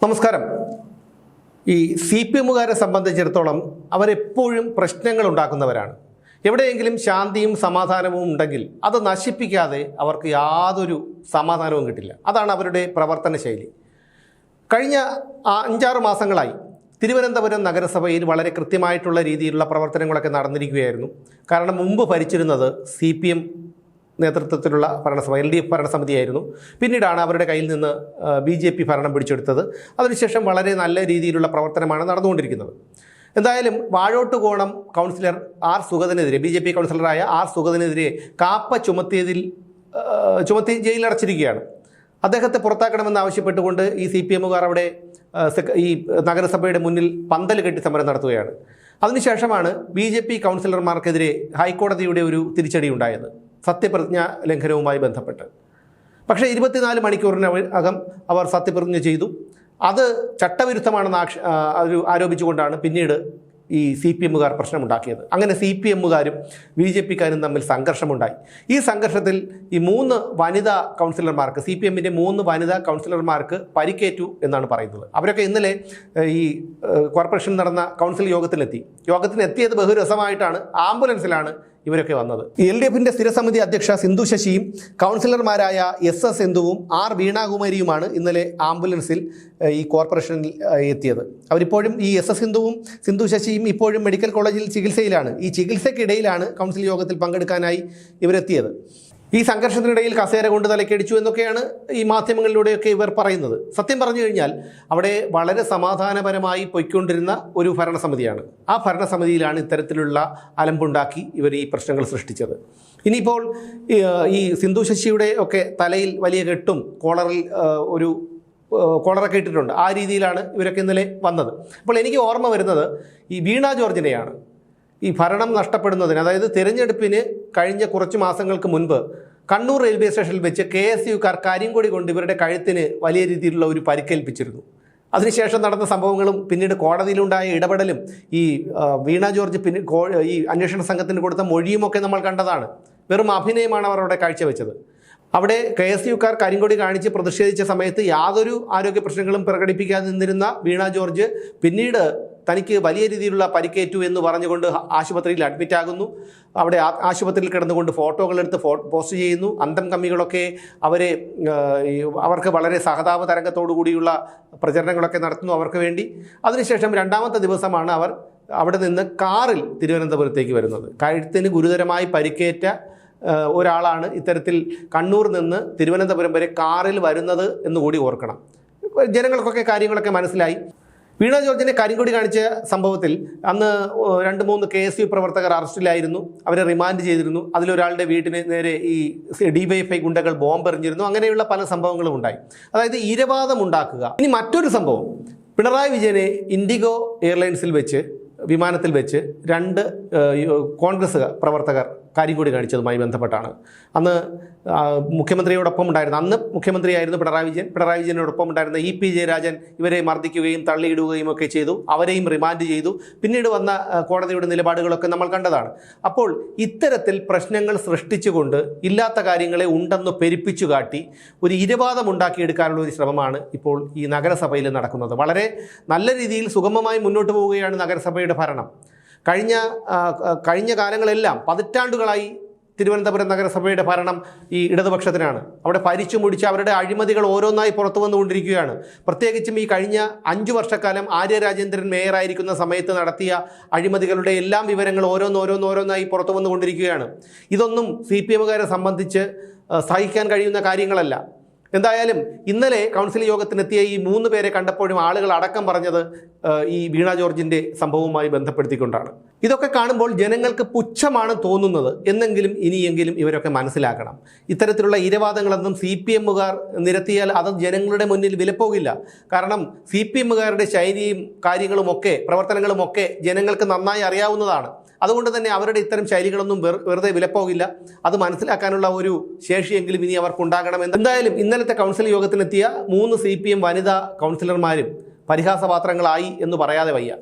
നമസ്കാരം. ഈ CPM-കാരെ സംബന്ധിച്ചിടത്തോളം അവരെപ്പോഴും പ്രശ്നങ്ങൾ ഉണ്ടാക്കുന്നവരാണ്. എവിടെയെങ്കിലും ശാന്തിയും സമാധാനവും ഉണ്ടെങ്കിൽ അത് നശിപ്പിക്കാതെ അവർക്ക് യാതൊരു സമാധാനവും കിട്ടില്ല. അതാണ് അവരുടെ പ്രവർത്തന ശൈലി. കഴിഞ്ഞ 5-6 മാസങ്ങളായി തിരുവനന്തപുരം നഗരസഭയിൽ വളരെ കൃത്യമായിട്ടുള്ള രീതിയിലുള്ള പ്രവർത്തനങ്ങളൊക്കെ നടന്നിരിക്കുകയായിരുന്നു. കാരണം മുമ്പ് ഭരിച്ചിരുന്നത് CPM നേതൃത്വത്തിലുള്ള ഭരണസഭ LDF ഭരണസമിതിയായിരുന്നു. പിന്നീടാണ് അവരുടെ കയ്യിൽ നിന്ന് BJP ഭരണം പിടിച്ചെടുത്തത്. അതിനുശേഷം വളരെ നല്ല രീതിയിലുള്ള പ്രവർത്തനമാണ് നടന്നുകൊണ്ടിരിക്കുന്നത്. എന്തായാലും വാഴോട്ടുകോണം കൗൺസിലർ ആർ സുഗതനെതിരെ BJP കൗൺസിലറായ ആർ സുഗതനെതിരെ കാപ്പ ചുമത്തി ജയിലടച്ചിരിക്കുകയാണ്. അദ്ദേഹത്തെ പുറത്താക്കണമെന്ന് ആവശ്യപ്പെട്ടുകൊണ്ട് ഈ CPM-കാർ അവിടെ ഈ നഗരസഭയുടെ മുന്നിൽ പന്തൽ കെട്ടി സമരം നടത്തുകയാണ്. അതിനുശേഷമാണ് BJP കൗൺസിലർമാർക്കെതിരെ ഹൈക്കോടതിയുടെ ഒരു തിരിച്ചടി ഉണ്ടായത്, സത്യപ്രതിജ്ഞാ ലംഘനവുമായി ബന്ധപ്പെട്ട്. പക്ഷേ 24 മണിക്കൂറിനകം അവർ സത്യപ്രതിജ്ഞ ചെയ്തു. അത് ചട്ടവിരുദ്ധമാണെന്ന് ആരോപിച്ചുകൊണ്ടാണ് പിന്നീട് ഈ CPM-കാർ പ്രശ്നമുണ്ടാക്കിയത്. അങ്ങനെ CPM-കാരും BJP-കാരും തമ്മിൽ സംഘർഷമുണ്ടായി. ഈ സംഘർഷത്തിൽ ഈ 3 വനിതാ കൗൺസിലർമാർക്ക്, CPM-ൻ്റെ 3 വനിതാ കൗൺസിലർമാർക്ക് പരിക്കേറ്റു എന്നാണ് പറയുന്നത്. അവരൊക്കെ ഇന്നലെ ഈ കോർപ്പറേഷൻ നടന്ന കൗൺസിൽ യോഗത്തിനെത്തിയത് ബഹുരസമായിട്ടാണ്. ആംബുലൻസിലാണ് ഇവരൊക്കെ വന്നത്. LDF-ൻ്റെ സ്ഥിരസമിതി അധ്യക്ഷ സിന്ധു ശശിയും കൗൺസിലർമാരായ SS സിന്ധുവും R വീണാകുമാരിയുമാണ് ഇന്നലെ ആംബുലൻസിൽ ഈ കോർപ്പറേഷനിൽ എത്തിയത്. അവരിപ്പോഴും ഈ SS സിന്ധുവും സിന്ധു ശശിയും ഇപ്പോഴും മെഡിക്കൽ കോളേജിൽ ചികിത്സയിലാണ്. ഈ ചികിത്സയ്ക്കിടയിലാണ് കൗൺസിൽ യോഗത്തിൽ പങ്കെടുക്കാനായി ഇവരെത്തിയത്. ഈ സംഘർഷത്തിനിടയിൽ കസേര കൊണ്ട് തലക്കടിച്ചു എന്നൊക്കെയാണ് ഈ മാധ്യമങ്ങളിലൂടെയൊക്കെ ഇവർ പറയുന്നത്. സത്യം പറഞ്ഞു കഴിഞ്ഞാൽ അവിടെ വളരെ സമാധാനപരമായി പൊയ്ക്കൊണ്ടിരുന്ന ഒരു ഭരണസമിതിയാണ്. ആ ഭരണസമിതിയിലാണ് ഇത്തരത്തിലുള്ള അലമ്പുണ്ടാക്കി ഇവർ ഈ പ്രശ്നങ്ങൾ സൃഷ്ടിച്ചത്. ഇനിയിപ്പോൾ ഈ സിന്ധു ശശിയുടെ ഒക്കെ തലയിൽ വലിയ കെട്ടും കോളറൊക്കെ ഇട്ടിട്ടുണ്ട്. ആ രീതിയിലാണ് ഇവരൊക്കെ ഇന്നലെ വന്നത്. അപ്പോൾ എനിക്ക് ഓർമ്മ വരുന്നത് ഈ വീണ ജോർജിനെയാണ്. ഈ ഭരണം നഷ്ടപ്പെടുന്നതിന്, അതായത് തിരഞ്ഞെടുപ്പിന് കഴിഞ്ഞ കുറച്ച് മാസങ്ങൾക്ക് മുൻപ് കണ്ണൂർ റെയിൽവേ സ്റ്റേഷനിൽ വെച്ച് KSU-കാർ കരിങ്കൊടി കൊണ്ട് ഇവരുടെ കഴുത്തിന് വലിയ രീതിയിലുള്ള ഒരു പരിക്കേൽപ്പിച്ചിരുന്നു. അതിനുശേഷം നടന്ന സംഭവങ്ങളും പിന്നീട് കോടതിയിലുണ്ടായ ഇടപെടലും ഈ വീണ ജോർജ് ഈ അന്വേഷണ സംഘത്തിന് കൊടുത്ത മൊഴിയുമൊക്കെ നമ്മൾ കണ്ടതാണ്. വെറും അഭിനയമാണ് അവർ അവിടെ കാഴ്ചവെച്ചത്. അവിടെ KSU-കാർ കരിങ്കൊടി കാണിച്ച് പ്രതിഷേധിച്ച സമയത്ത് യാതൊരു ആരോഗ്യ പ്രശ്നങ്ങളും പ്രകടിപ്പിക്കാതെ നിന്നിരുന്ന വീണ ജോർജ് പിന്നീട് തനിക്ക് വലിയ രീതിയിലുള്ള പരിക്കേറ്റു എന്ന് പറഞ്ഞുകൊണ്ട് ആശുപത്രിയിൽ അഡ്മിറ്റ് ആകുന്നു. അവിടെ ആശുപത്രിയിൽ കിടന്നുകൊണ്ട് ഫോട്ടോകളെടുത്ത് പോസ്റ്റ് ചെയ്യുന്നു. അന്തം കമ്മികളൊക്കെ അവർക്ക് വളരെ സഹതാപ തരംഗത്തോടു കൂടിയുള്ള പ്രചരണങ്ങളൊക്കെ നടത്തുന്നു അവർക്ക് വേണ്ടി. അതിനുശേഷം 2ാമത്തെ ദിവസമാണ് അവർ അവിടെ നിന്ന് കാറിൽ തിരുവനന്തപുരത്തേക്ക് വരുന്നത്. കഴുത്തിന് ഗുരുതരമായി പരിക്കേറ്റ ഒരാളാണ് ഇത്തരത്തിൽ കണ്ണൂർ നിന്ന് തിരുവനന്തപുരം വരെ കാറിൽ വരുന്നത് എന്നുകൂടി ഓർക്കണം. ജനങ്ങൾക്കൊക്കെ കാര്യങ്ങളൊക്കെ മനസ്സിലായി. വീണ ജോർജിനെ കരിങ്കൊടി കാണിച്ച സംഭവത്തിൽ അന്ന് 2-3 KSU പ്രവർത്തകർ അറസ്റ്റിലായിരുന്നു. അവരെ റിമാൻഡ് ചെയ്തിരുന്നു. അതിലൊരാളുടെ വീട്ടിന് നേരെ ഈ DYFI ഗുണ്ടകൾ ബോംബെറിഞ്ഞിരുന്നു. അങ്ങനെയുള്ള പല സംഭവങ്ങളും ഉണ്ടായി. അതായത് ഇരവാദം ഉണ്ടാക്കുക. ഇനി മറ്റൊരു സംഭവം, പിണറായി വിജയനെ ഇൻഡിഗോ എയർലൈൻസിൽ വെച്ച് വിമാനത്തിൽ വെച്ച് 2 കോൺഗ്രസ് പ്രവർത്തകർ കരിങ്കൊടി കാണിച്ചതുമായി ബന്ധപ്പെട്ടാണ്. അന്ന് മുഖ്യമന്ത്രിയോടൊപ്പം ഉണ്ടായിരുന്ന, അന്ന് മുഖ്യമന്ത്രിയായിരുന്നു പിണറായി വിജയനോടൊപ്പം ഉണ്ടായിരുന്ന EP ജയരാജൻ ഇവരെ മർദ്ദിക്കുകയും തള്ളിയിടുകയും ഒക്കെ ചെയ്തു. അവരെയും റിമാൻഡ് ചെയ്തു. പിന്നീട് വന്ന കോടതിയുടെ നിലപാടുകളൊക്കെ നമ്മൾ കണ്ടതാണ്. അപ്പോൾ ഇത്തരത്തിൽ പ്രശ്നങ്ങൾ സൃഷ്ടിച്ചുകൊണ്ട് ഇല്ലാത്ത കാര്യങ്ങളെ ഉണ്ടെന്ന് പെരുപ്പിച്ചു കാട്ടി ഒരു ഇരവാദം ഉണ്ടാക്കിയെടുക്കാനുള്ള ഒരു ശ്രമമാണ് ഇപ്പോൾ ഈ നഗരസഭയിൽ നടക്കുന്നത്. വളരെ നല്ല രീതിയിൽ സുഗമമായി മുന്നോട്ട് പോവുകയാണ് നഗരസഭയുടെ ഭരണം. കഴിഞ്ഞ കാലങ്ങളെല്ലാം പതിറ്റാണ്ടുകളായി തിരുവനന്തപുരം നഗരസഭയുടെ ഭരണം ഈ ഇടതുപക്ഷത്തിനാണ്. അവിടെ ഭരിച്ചു മുടിച്ച് അവരുടെ അഴിമതികൾ ഓരോന്നായി പുറത്തു വന്നുകൊണ്ടിരിക്കുകയാണ്. പ്രത്യേകിച്ചും ഈ കഴിഞ്ഞ 5 വർഷക്കാലം ആര്യ രാജേന്ദ്രൻ മേയറായിരിക്കുന്ന സമയത്ത് നടത്തിയ അഴിമതികളുടെ എല്ലാം വിവരങ്ങൾ ഓരോന്നായി പുറത്തു വന്നുകൊണ്ടിരിക്കുകയാണ്. ഇതൊന്നും CPM-കാരെ സംബന്ധിച്ച് സഹിക്കാൻ കഴിയുന്ന കാര്യങ്ങളല്ല. എന്തായാലും ഇന്നലെ കൗൺസിൽ യോഗത്തിനെത്തിയ ഈ 3 പേരെ കണ്ടപ്പോഴും ആളുകൾ അടക്കം പറഞ്ഞത് ഈ വീണ ജോർജിൻ്റെ സംഭവവുമായി ബന്ധപ്പെടുത്തിക്കൊണ്ടാണ്. ഇതൊക്കെ കാണുമ്പോൾ ജനങ്ങൾക്ക് പുച്ഛമാണ് തോന്നുന്നത്. ഇനിയെങ്കിലും ഇവരൊക്കെ മനസ്സിലാക്കണം. ഇത്തരത്തിലുള്ള ഇരവാദങ്ങളൊന്നും CPM-കാർ നിരത്തിയാൽ അത് ജനങ്ങളുടെ മുന്നിൽ വിലപ്പോകില്ല. കാരണം CPM-കാരുടെ ശൈലിയും കാര്യങ്ങളുമൊക്കെ പ്രവർത്തനങ്ങളുമൊക്കെ ജനങ്ങൾക്ക് നന്നായി അറിയാവുന്നതാണ്. അതുകൊണ്ട് തന്നെ അവരുടെ ഇത്തരം ശൈലികളൊന്നും വെറുതെ വിലപ്പോകില്ല. അത് മനസ്സിലാക്കാനുള്ള ഒരു ശേഷിയെങ്കിലും ഇനി അവർക്കുണ്ടാകണമെന്ന്. എന്തായാലും ഇന്നലത്തെ കൗൺസിൽ യോഗത്തിനെത്തിയ 3 CPM വനിതാ കൗൺസിലർമാരും പരിഹാസപാത്രങ്ങളായി എന്ന് പറയാതെ വയ്യ.